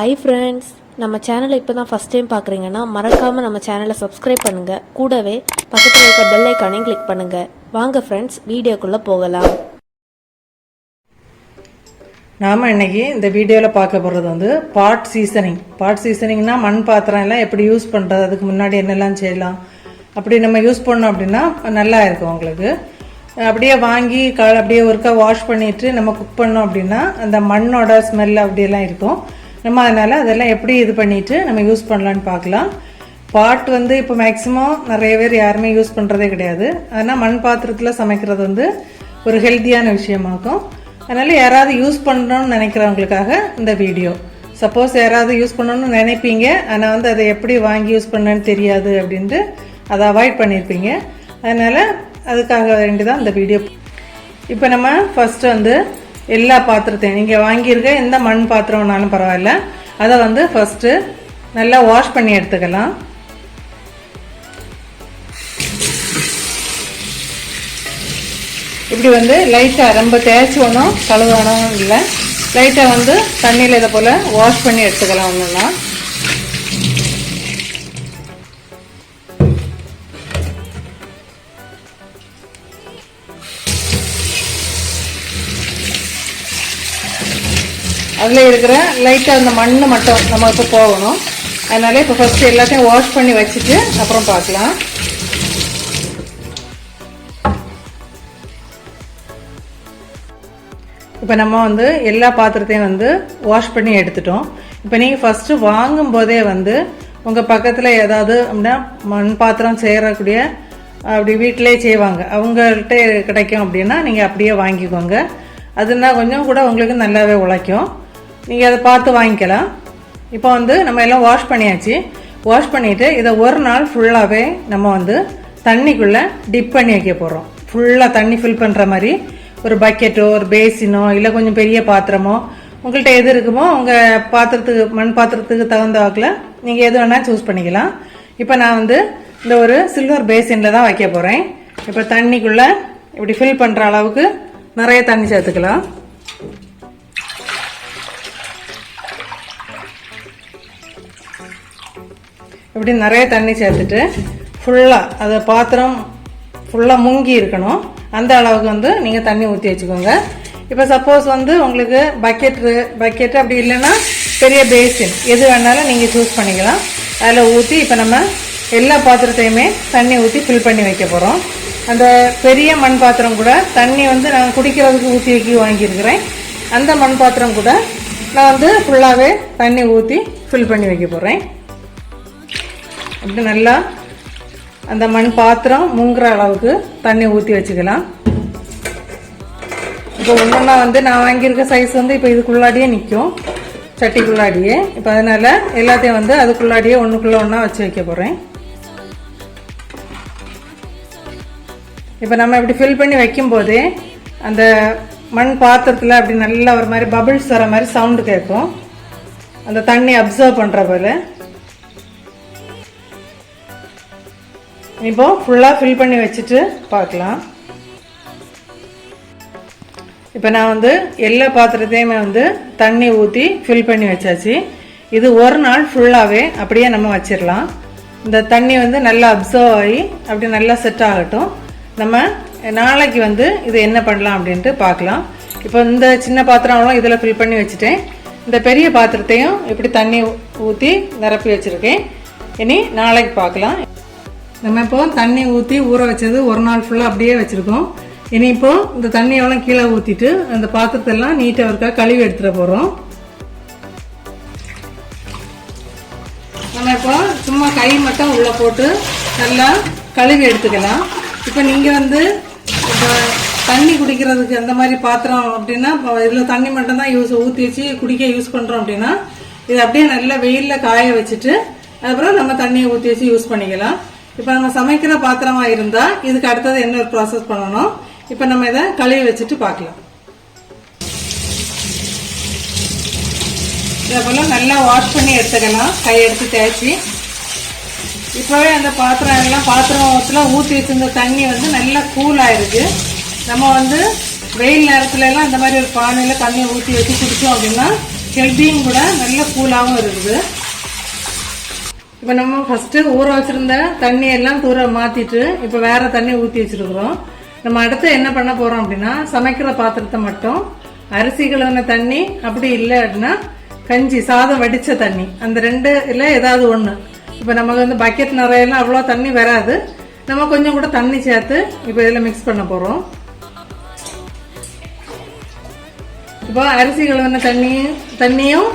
Hi friends, நம்ம சேனலை இப்போ தான் ஃபர்ஸ்ட் டைம் பார்க்குறீங்கன்னா மறக்காமல் நம்ம சேனலை சப்ஸ்கிரைப் பண்ணுங்கள். கூடவே பக்கத்தில் இருக்க பெல் ஐக்கானையும் கிளிக் பண்ணுங்கள். வாங்க ஃப்ரெண்ட்ஸ், வீடியோக்குள்ளே போகலாம். நாம் இன்றைக்கி இந்த வீடியோவில் பார்க்க போகிறது வந்து பாட் சீசனிங்னா மண் பாத்திரம் எல்லாம் எப்படி யூஸ் பண்ணுறது, அதுக்கு முன்னாடி என்னெல்லாம் செய்யலாம், அப்படி நம்ம யூஸ் பண்ணோம் அப்படின்னா நல்லா இருக்கும் உங்களுக்கு. அப்படியே வாங்கி அப்படியே ஒருக்கா வாஷ் பண்ணிவிட்டு நம்ம குக் பண்ணோம் அப்படின்னா அந்த மண்ணோட ஸ்மெல் அப்படியெல்லாம் இருக்கும். நம்ம அதனால் அதெல்லாம் எப்படி இது பண்ணிவிட்டு நம்ம யூஸ் பண்ணலான்னு பார்க்கலாம். பாட் வந்து இப்போ மேக்ஸிமம் நிறைய பேர் யாருமே யூஸ் பண்ணுறதே கிடையாது. ஆனால் மண் பாத்திரத்தில் சமைக்கிறது வந்து ஒரு ஹெல்த்தியான விஷயமாக்கும். அதனால் யாராவது யூஸ் பண்ணணும்னு நினைக்கிறவங்களுக்காக இந்த வீடியோ. சப்போஸ் யாராவது யூஸ் பண்ணணும்னு நினைப்பீங்க, ஆனால் வந்து அதை எப்படி வாங்கி யூஸ் பண்ணணுன்னு தெரியாது அப்படின்ட்டு அதை அவாய்ட் பண்ணியிருப்பீங்க. அதனால் அதுக்காக வேண்டி தான் இந்த வீடியோ. இப்போ நம்ம ஃபஸ்ட்டு வந்து எல்லா பாத்திரத்தையும் நீங்கள் வாங்கியிருக்க எந்த மண் பாத்திரம்னாலும் பரவாயில்ல, அதை வந்து ஃபஸ்ட்டு நல்லா வாஷ் பண்ணி எடுத்துக்கலாம். இப்படி வந்து லைட்டாக ரொம்ப தேய்ச்சி ஒன்றும் கழுவணும் இல்லை, லைட்டாக வந்து தண்ணியில் இதை போல் வாஷ் பண்ணி எடுத்துக்கலாம். ஒன்றுனா அதில் இருக்கிற லைட்டாக அந்த மண் மட்டும் நம்ம இப்போ போகணும். அதனால இப்போ ஃபஸ்ட்டு எல்லாத்தையும் வாஷ் பண்ணி வச்சுட்டு அப்புறம் பார்க்கலாம். இப்போ நம்ம வந்து எல்லா பாத்திரத்தையும் வந்து வாஷ் பண்ணி எடுத்துட்டோம். இப்போ நீங்கள் ஃபஸ்ட்டு வாங்கும்போதே வந்து உங்கள் பக்கத்தில் ஏதாவது அப்படின்னா மண் பாத்திரம் செய்யக்கூடிய அப்படி வீட்டிலே செய்வாங்க, அவங்கள்ட்ட கிடைக்கும் அப்படின்னா நீங்கள் அப்படியே வாங்கிக்கோங்க. அதுனா கொஞ்சம் கூட உங்களுக்கு நல்லாவே உழைக்கும். நீங்கள் அதை பார்த்து வாங்கிக்கலாம். இப்போ வந்து நம்ம எல்லாம் வாஷ் பண்ணியாச்சு. வாஷ் பண்ணிவிட்டு இதை ஒரு நாள் ஃபுல்லாகவே நம்ம வந்து தண்ணிக்குள்ளே டிப் பண்ணி வைக்க போகிறோம். ஃபுல்லாக தண்ணி ஃபில் பண்ணுற மாதிரி ஒரு பக்கெட்டோ ஒரு பேசினோ இல்லை கொஞ்சம் பெரிய பாத்திரமோ உங்கள்கிட்ட எது இருக்குமோ உங்கள் பாத்திரத்துக்கு மண் பாத்திரத்துக்கு தகுந்த வாக்கில் நீங்கள் எது வேணால் சூஸ் பண்ணிக்கலாம். இப்போ நான் வந்து இந்த ஒரு சில்வர் பேசினில் தான் வைக்க போகிறேன். இப்போ தண்ணிக்குள்ளே இப்படி ஃபில் பண்ணுற அளவுக்கு நிறைய தண்ணி சேர்த்துக்கலாம். இப்படி நிறைய தண்ணி சேர்த்துட்டு ஃபுல்லாக அதை பாத்திரம் ஃபுல்லாக முங்கி இருக்கணும். அந்த அளவுக்கு வந்து நீங்கள் தண்ணி ஊற்றி வச்சுக்கோங்க. இப்போ சப்போஸ் வந்து உங்களுக்கு பக்கெட்டு அப்படி இல்லைன்னா பெரிய பேசின் எது வேணாலும் நீங்கள் சூஸ் பண்ணிக்கலாம். அதில் ஊற்றி இப்போ நம்ம எல்லா பாத்திரத்தையுமே தண்ணி ஊற்றி ஃபில் பண்ணி வைக்க போகிறோம். அந்த பெரிய மண் பாத்திரம் கூட தண்ணி வந்து நான் குடிக்கிறதுக்கு ஊற்றி வைக்க வாங்கியிருக்கிறேன். அந்த மண் பாத்திரம் கூட நான் வந்து ஃபுல்லாகவே தண்ணி ஊற்றி ஃபில் பண்ணி வைக்க போகிறேன். அப்படி நல்லா அந்த மண் பாத்திரம் முங்குற அளவுக்கு தண்ணி ஊற்றி வச்சுக்கலாம். இப்போ ஒன்றா வந்து நான் வாங்கியிருக்க சைஸ் வந்து இப்போ இதுக்குள்ளாடியே நிற்கும், சட்டிக்குள்ளாடியே. இப்போ அதனால் எல்லாத்தையும் வந்து அதுக்குள்ளாடியே ஒன்றுக்குள்ளே ஒன்றா வச்சு வைக்க போகிறேன். இப்போ நம்ம இப்படி ஃபில் பண்ணி வைக்கும்போதே அந்த மண் பாத்திரத்தில் அப்படி நல்லா ஒரு மாதிரி பபிள்ஸ் வர மாதிரி சவுண்டு கேட்கும், அந்த தண்ணி அப்சர்வ் பண்ணுற போல். இப்போ ஃபுல்லாக ஃபில் பண்ணி வச்சுட்டு பார்க்கலாம். இப்போ நான் வந்து எல்லா பாத்திரத்தையுமே வந்து தண்ணி ஊற்றி ஃபில் பண்ணி வச்சாச்சு. இது ஒரு நாள் ஃபுல்லாகவே அப்படியே நம்ம வச்சிடலாம். இந்த தண்ணி வந்து நல்லா அப்சர்வ் ஆகி அப்படி நல்லா செட் ஆகட்டும். நம்ம நாளைக்கு வந்து இது என்ன பண்ணலாம் அப்படின்ட்டு பார்க்கலாம். இப்போ இந்த சின்ன பாத்திரம்லாம் இதில் ஃபில் பண்ணி வச்சுட்டேன். இந்த பெரிய பாத்திரத்தையும் இப்படி தண்ணி ஊற்றி நிரப்பி வச்சுருக்கேன். இனி நாளைக்கு பார்க்கலாம். நம்ம இப்போ தண்ணி ஊற்றி ஊற வச்சது ஒரு நாள் ஃபுல்லாக அப்படியே வச்சுருக்கோம். இனி இப்போ இந்த தண்ணியெல்லாம் கீழே ஊற்றிட்டு அந்த பாத்திரத்தெல்லாம் நீட்டாக இருக்கா கழுவி எடுத்துகிட போகிறோம். நம்ம இப்போ சும்மா கை மட்டும் உள்ளே போட்டு நல்லா கழுவி எடுத்துக்கலாம். இப்போ நீங்கள் வந்து இப்போ தண்ணி குடிக்கிறதுக்கு அந்த மாதிரி பாத்திரம் அப்படின்னா இதில் தண்ணி மட்டும் தான் ஊற்றி வச்சு குடிக்க யூஸ் பண்ணுறோம் அப்படின்னா இது அப்படியே நல்லா வெயிலில் காய வச்சுட்டு அதுக்கப்புறம் நம்ம தண்ணியை ஊற்றி வச்சு யூஸ் பண்ணிக்கலாம். இப்போ நம்ம சமைக்கிற பாத்திரமாக இருந்தால் இதுக்கு அடுத்தது என்ன ஒரு ப்ராசஸ் பண்ணணும். இப்போ நம்ம இதை கழுவி வச்சுட்டு பார்க்கலாம். இதை போல் நல்லா வாஷ் பண்ணி எடுத்துக்கலாம், கையெடுத்து தேய்ச்சி. இப்போவே அந்த பாத்திரத்தில் ஊற்றி வச்சிருந்த தண்ணி வந்து நல்லா கூலாக இருக்குது. நம்ம வந்து வெயில் நேரத்துலலாம் இந்த மாதிரி ஒரு பானையில் தண்ணியை ஊற்றி வச்சு குடித்தோம் அப்படின்னா ஹெல்த்தியும் கூட, நல்ல கூலாகவும் இருக்குது. இப்போ நம்ம ஃபஸ்ட்டு ஊற வச்சுருந்த தண்ணி எல்லாம் தூர மாற்றிட்டு இப்போ வேறு தண்ணி ஊற்றி வச்சுருக்குறோம். நம்ம அடுத்து என்ன பண்ண போகிறோம் அப்படின்னா, சமைக்கிற பாத்திரத்தை மட்டும் அரிசி கழுவின தண்ணி, அப்படி இல்லை அப்படின்னா கஞ்சி சாதம் வடித்த தண்ணி, அந்த ரெண்டு இல்லை ஏதாவது ஒன்று. இப்போ நமக்கு வந்து பக்கெட் நிறையெல்லாம் அவ்வளோ தண்ணி வராது, நம்ம கொஞ்சம் கூட தண்ணி சேர்த்து இப்போ இதில் மிக்ஸ் பண்ண போகிறோம். இப்போ அரிசி கழுவின தண்ணியும்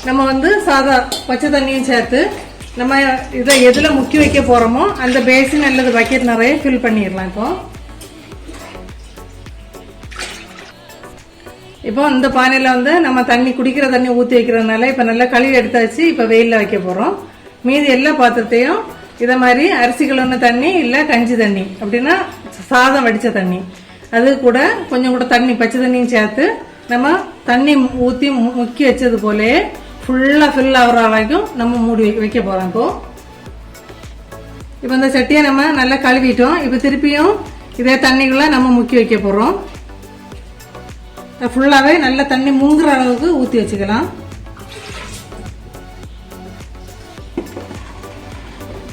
நம்ம வந்து சாதா பச்சை தண்ணியும் சேர்த்து நம்ம இதை எதில் முக்கி வைக்க போகிறோமோ அந்த பேசின் அல்லது பக்கெட் நிறைய ஃபில் பண்ணிடலாம். இப்போ இந்த பானையில் வந்து நம்ம தண்ணி குடிக்கிற தண்ணி ஊற்றி வைக்கிறதுனால இப்போ நல்லா கழுவி எடுத்தாச்சு. இப்போ வெயிலில் வைக்க போகிறோம். மீதி எல்லா பாத்திரத்தையும் இதை மாதிரி அரிசி கழுவின தண்ணி இல்லை கஞ்சி தண்ணி அப்படின்னா சாதம் வடித்த தண்ணி, அது கூட கொஞ்சம் கூட தண்ணி பச்சை தண்ணியும் சேர்த்து நம்ம தண்ணி ஊற்றி முக்கி வச்சது போலே ஃபுல்லாக ஃபில் ஆகிற வரைக்கும் நம்ம மூடி வைக்க போகிறோம். இப்போ இந்த சட்டியை நம்ம நல்லா கழுவிட்டோம். இப்போ திருப்பியும் இதே தண்ணிக்குள்ளே நம்ம முக்கி வைக்க போகிறோம். ஃபுல்லாகவே நல்ல தண்ணி முங்குற அளவுக்கு ஊற்றி வச்சுக்கலாம்.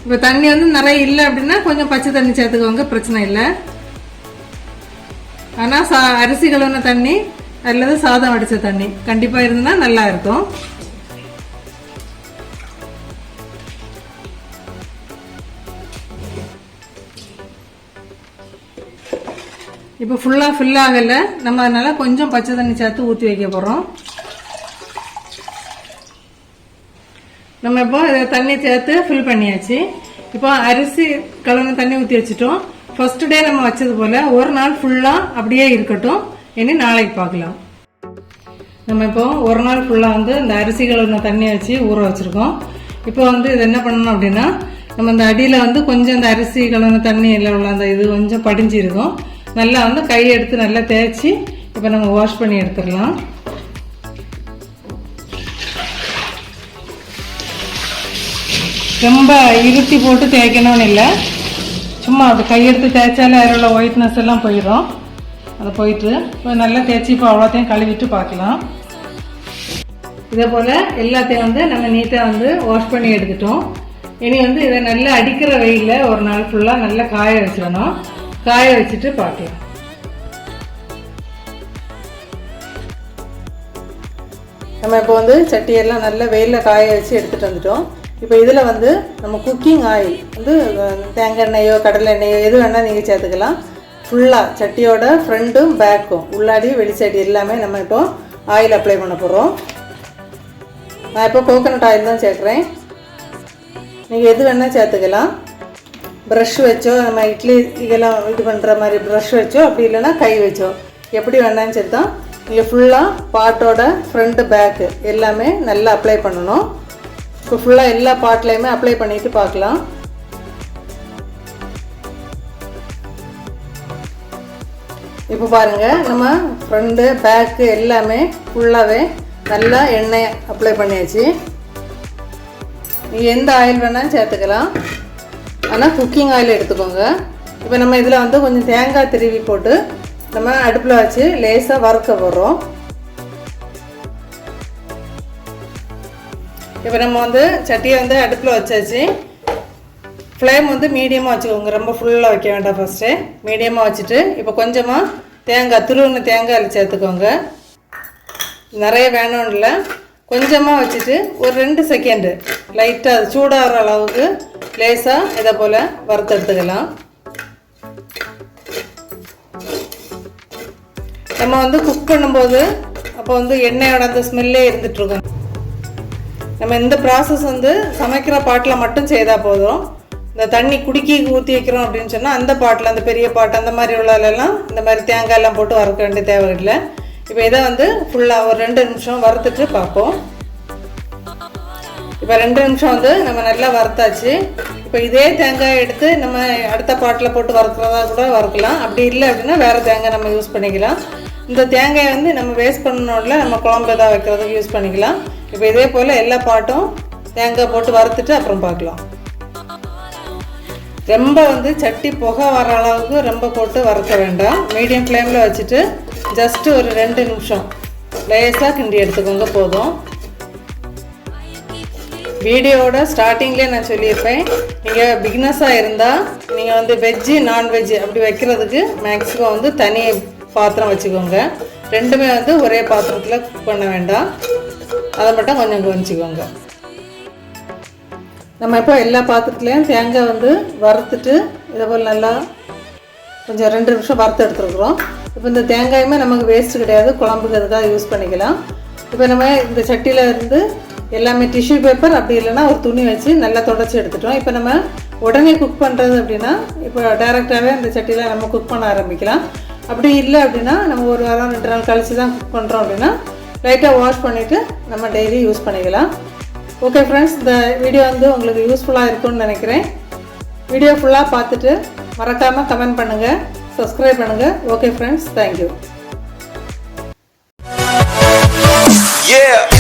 இப்போ தண்ணி வந்து நிறைய இல்லை அப்படின்னா கொஞ்சம் பச்சை தண்ணி சேர்த்துக்கோங்க, பிரச்சனை இல்லை. ஆனால் அரிசி கழுவின தண்ணி அல்லது சாதம் வடித்த தண்ணி கண்டிப்பாக இருந்ததுன்னா நல்லா இருக்கும். இப்போ ஃபுல்லாக ஃபில் ஆகலை, நம்ம அதனால் கொஞ்சம் பச்சை தண்ணி சேர்த்து ஊற்றி வைக்க போகிறோம். நம்ம இப்போ இதை தண்ணி சேர்த்து ஃபில் பண்ணியாச்சு. இப்போ அரிசி கழுவின தண்ணி ஊற்றி வச்சுட்டோம். ஃபர்ஸ்ட் டே நம்ம வச்சது போல் ஒரு நாள் ஃபுல்லாக அப்படியே இருக்கட்டும், இனி நாளைக்கு பார்க்கலாம். நம்ம இப்போ ஒரு நாள் ஃபுல்லாக வந்து இந்த அரிசி கழுவின தண்ணி வச்சு ஊற வச்சுருக்கோம். இப்போ வந்து இது என்ன பண்ணணும் அப்படின்னா, நம்ம இந்த அடியில் வந்து கொஞ்சம் இந்த அரிசி கழுவின தண்ணி எல்லாம் உள்ள அந்த இது கொஞ்சம் படிஞ்சு இருக்கும். நல்லா வந்து கையை எடுத்து நல்லா தேய்ச்சி இப்போ நம்ம வாஷ் பண்ணி எடுத்துடலாம். ரொம்ப இருத்தி போட்டு தேய்க்கணும்னு இல்லை, சும்மா அது கையெடுத்து தேய்ச்சாலே அதில் உள்ள ஒயிட்னஸ் எல்லாம் போயிடும். அதை போயிட்டு இப்போ நல்லா தேய்ச்சி இப்போ அவ்வளோத்தையும் கழுவிட்டு பார்க்கலாம். இதே போல் எல்லாத்தையும் வந்து நம்ம நீட்டாக வந்து வாஷ் பண்ணி எடுத்துட்டோம். இனி வந்து இதை நல்லா அடிக்கிற வெயிலில் ஒரு நாள் ஃபுல்லாக நல்லா காய வச்சிடணும். காய வச்சுட்டு பார்க்கலாம். நம்ம இப்போ வந்து சட்டியெல்லாம் நல்லா வெயிலில் காய வச்சு எடுத்துகிட்டு வந்துட்டோம். இப்போ இதில் வந்து நம்ம குக்கிங் ஆயில் வந்து தேங்காய் எண்ணெயோ கடலை எண்ணெயோ எது வேணால் நீங்கள் சேர்த்துக்கலாம். ஃபுல்லாக சட்டியோட ஃப்ரண்ட்டும் பேக்கும் உள்ளாடி வெளிச்சட்டி எல்லாமே நம்ம இப்போ ஆயில் அப்ளை பண்ண போகிறோம். நான் இப்போ கோகோனட் ஆயில் தான் சேர்க்குறேன். நீங்கள் எது வேணால் சேர்த்துக்கலாம். ப்ரஷ் வச்சோ நம்ம இட்லி இதெல்லாம் இது பண்ணுற மாதிரி ப்ரஷ் வச்சோ, அப்படி இல்லைன்னா கை வச்சோ எப்படி வேணாலும் சரி தான். நீங்கள் ஃபுல்லாக பாட்டோட ஃப்ரண்ட்டு பேக்கு எல்லாமே நல்லா அப்ளை பண்ணணும். இப்போ ஃபுல்லாக எல்லா பாட்லேயுமே அப்ளை பண்ணிவிட்டு பார்க்கலாம். இப்போ பாருங்கள், நம்ம ஃப்ரண்ட்டு பேக்கு எல்லாமே ஃபுல்லாகவே நல்லா எண்ணெய் அப்ளை பண்ணியாச்சு. நீங்கள் எந்த ஆயில் வேணாலும் சேர்த்துக்கலாம், ஆனால் குக்கிங் ஆயில் எடுத்துக்கோங்க. இப்போ நம்ம இதில் வந்து கொஞ்சம் தேங்காய் திருவி போட்டு நம்ம அடுப்பில் வச்சு லேசாக வறுக்க போடுறோம். இப்போ நம்ம வந்து சட்டியை வந்து அடுப்பில் வச்சாச்சு. ஃப்ளேம் வந்து மீடியமாக வச்சுக்கோங்க, ரொம்ப ஃபுல்லாக வைக்க வேண்டாம். ஃபஸ்ட்டு மீடியமாக வச்சுட்டு இப்போ கொஞ்சமாக தேங்காய் துருவின தேங்காய் சேர்த்துக்கோங்க. நிறைய வேணும்னு இல்லை, கொஞ்சமாக வச்சுட்டு ஒரு 2 செகண்டு லைட்டாக அது சூடாகிற அளவுக்கு லேசாக இதை போல் வறுத்தெடுத்துக்கலாம். நம்ம வந்து குக் பண்ணும்போது அப்போ வந்து எண்ணெயோட அந்த ஸ்மெல்லே இருந்துகிட்ருக்கோம். நம்ம இந்த ப்ராசஸ் வந்து சமைக்கிற பாட்டில் மட்டும் செய்தால் போதும். இந்த தண்ணி குடிக்கி ஊற்றி வைக்கிறோம் அப்படின்னு சொன்னால் அந்த பாட்டில், அந்த பெரிய பாட்டு அந்த மாதிரி உள்ளதெல்லாம் இந்த மாதிரி தேங்காயெல்லாம் போட்டு வறுக்க வேண்டிய தேவையில்லை. இப்போ இதை வந்து ஃபுல்லாக ஒரு 2 நிமிஷம் வறுத்துட்டு பார்ப்போம். இப்போ 2 நிமிஷம் வந்து நம்ம நல்லா வறுத்தாச்சு. இப்போ இதே தேங்காய் எடுத்து நம்ம அடுத்த பாட்டில் போட்டு வறுக்கிறதா கூட வறுக்கலாம். அப்படி இல்லை அப்படின்னா வேறு தேங்காய் நம்ம யூஸ் பண்ணிக்கலாம். இந்த தேங்காயை வந்து நம்ம வேஸ்ட் பண்ணணும்ல, நம்ம குழம்பு எதாவது வைக்கிறதுக்கு யூஸ் பண்ணிக்கலாம். இப்போ இதே போல் எல்லா பாட்டும் தேங்காய் போட்டு வறுத்துட்டு அப்புறம் பார்க்கலாம். ரொம்ப வந்து சட்டி புகை வர அளவுக்கு ரொம்ப போட்டு வறுக்க வேண்டாம். மீடியம் ஃப்ளேமில் வச்சுட்டு ஜஸ்ட்டு ஒரு 2 நிமிஷம் லேசாக கிண்டி எடுத்துக்கோங்க போதும். வீடியோவோட ஸ்டார்டிங்லேயே நான் சொல்லியிருப்பேன், நீங்கள் பிகினஸாக இருந்தால் நீங்கள் வந்து வெஜ்ஜு நான்வெஜ்ஜு அப்படி வைக்கிறதுக்கு மேக்ஸிமம் வந்து தனி பாத்திரம் வச்சுக்கோங்க. ரெண்டுமே வந்து ஒரே பாத்திரத்தில் குக் பண்ண வேண்டாம். அதை மட்டும் கொஞ்சம் கவனிச்சுக்கோங்க. நம்ம இப்போ எல்லா பாத்திரத்துலேயும் தேங்காய் வந்து வறுத்துட்டு இதை போல் நல்லா கொஞ்சம் 2 நிமிஷம் வறுத்து எடுத்துருக்குறோம். இப்போ இந்த தேங்காயுமே நமக்கு வேஸ்ட்டு கிடையாது, குழம்புக்கு அதுக்காக யூஸ் பண்ணிக்கலாம். இப்போ நம்ம இந்த சட்டியில் இருந்து எல்லாமே டிஷ்யூ பேப்பர் அப்படி இல்லைன்னா ஒரு துணி வச்சு நல்லா தொடச்சி எடுத்துட்டோம். இப்போ நம்ம உடனே குக் பண்ணுறது அப்படின்னா இப்போ டைரெக்டாகவே அந்த சட்டியில் நம்ம குக் பண்ண ஆரம்பிக்கலாம். அப்படி இல்லை அப்படின்னா நம்ம ஒரு வாரம் 2 நாள் கழித்து தான் குக் பண்ணுறோம் அப்படின்னா லைட்டாக வாஷ் பண்ணிவிட்டு நம்ம டெய்லி யூஸ் பண்ணிக்கலாம். ஓகே ஃப்ரெண்ட்ஸ், இந்த வீடியோ வந்து உங்களுக்கு யூஸ்ஃபுல்லாக இருக்கும்னு நினைக்கிறேன். வீடியோ ஃபுல்லாக பார்த்துட்டு மறக்காமல் கமெண்ட் பண்ணுங்கள், சப்ஸ்கிரைப் பண்ணுங்கள். Okay friends, thank you. Yeah.